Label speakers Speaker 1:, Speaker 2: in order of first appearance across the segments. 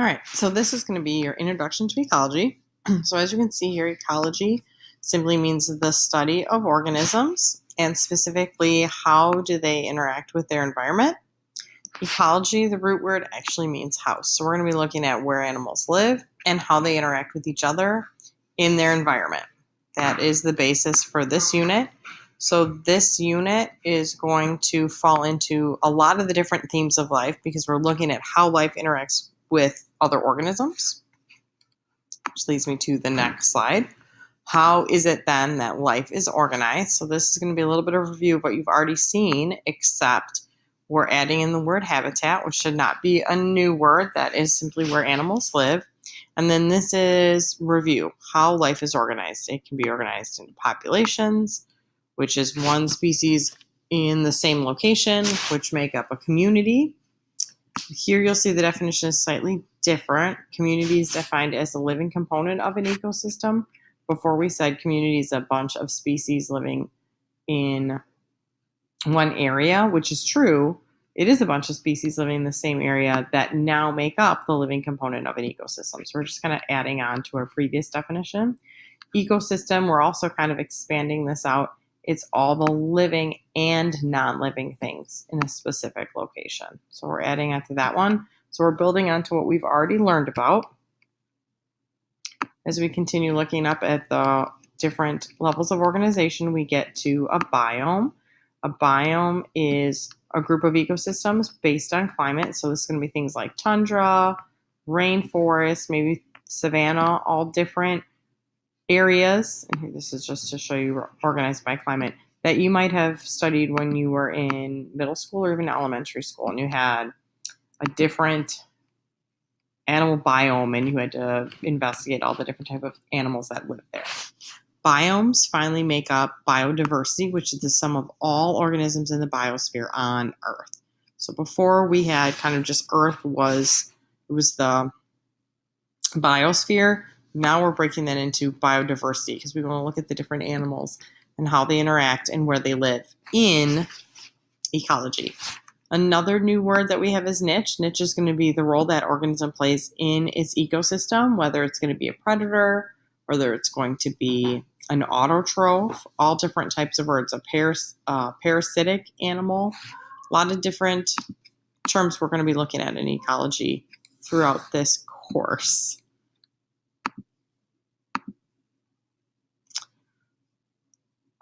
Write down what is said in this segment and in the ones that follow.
Speaker 1: All right, so this is going to be your introduction to ecology. So as you can see here, ecology simply means the study of organisms and specifically how do they interact with their environment. Ecology, the root word, actually means house. So we're going to be looking at where animals live and how they interact with each other in their environment. That is the basis for this unit. So this unit is going to fall into a lot of the different themes of life because we're looking at how life interacts with other organisms, which leads me to the next slide. How is it then that life is organized? So this is going to be a little bit of a review of what you've already seen, except we're adding in the word habitat, which should not be a new word. That is simply where animals live. And then this is review, how life is organized. It can be organized into populations, which is one species in the same location, which make up a community. Here you'll see the definition is slightly different. Community is defined as a living component of an ecosystem. Before we said community is a bunch of species living in one area, which is true. It is a bunch of species living in the same area that now make up the living component of an ecosystem. So we're just kind of adding on to our previous definition. Ecosystem, we're also kind of expanding this out. It's all the living and non-living things in a specific location. So we're adding onto that one. So we're building onto what we've already learned about. As we continue looking up at the different levels of organization, we get to a biome. A biome is a group of ecosystems based on climate. So this is going to be things like tundra, rainforest, maybe savanna, all different areas, and here this is just to show you organized by climate, that you might have studied when you were in middle school or even elementary school, and you had a different animal biome and you had to investigate all the different type of animals that live there. Biomes finally make up biodiversity, which is the sum of all organisms in the biosphere on Earth. So before we had kind of just Earth was the biosphere. Now we're breaking that into biodiversity because we want to look at the different animals and how they interact and where they live in ecology. Another new word that we have is niche. Niche is going to be the role that organism plays in its ecosystem, whether it's going to be a predator, whether it's going to be an autotroph, all different types of words, a parasitic animal, a lot of different terms we're going to be looking at in ecology throughout this course.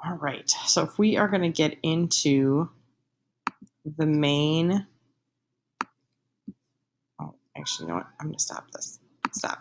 Speaker 1: All right, so if we are going to get into the main, actually, you know what? I'm going to stop this. Stop.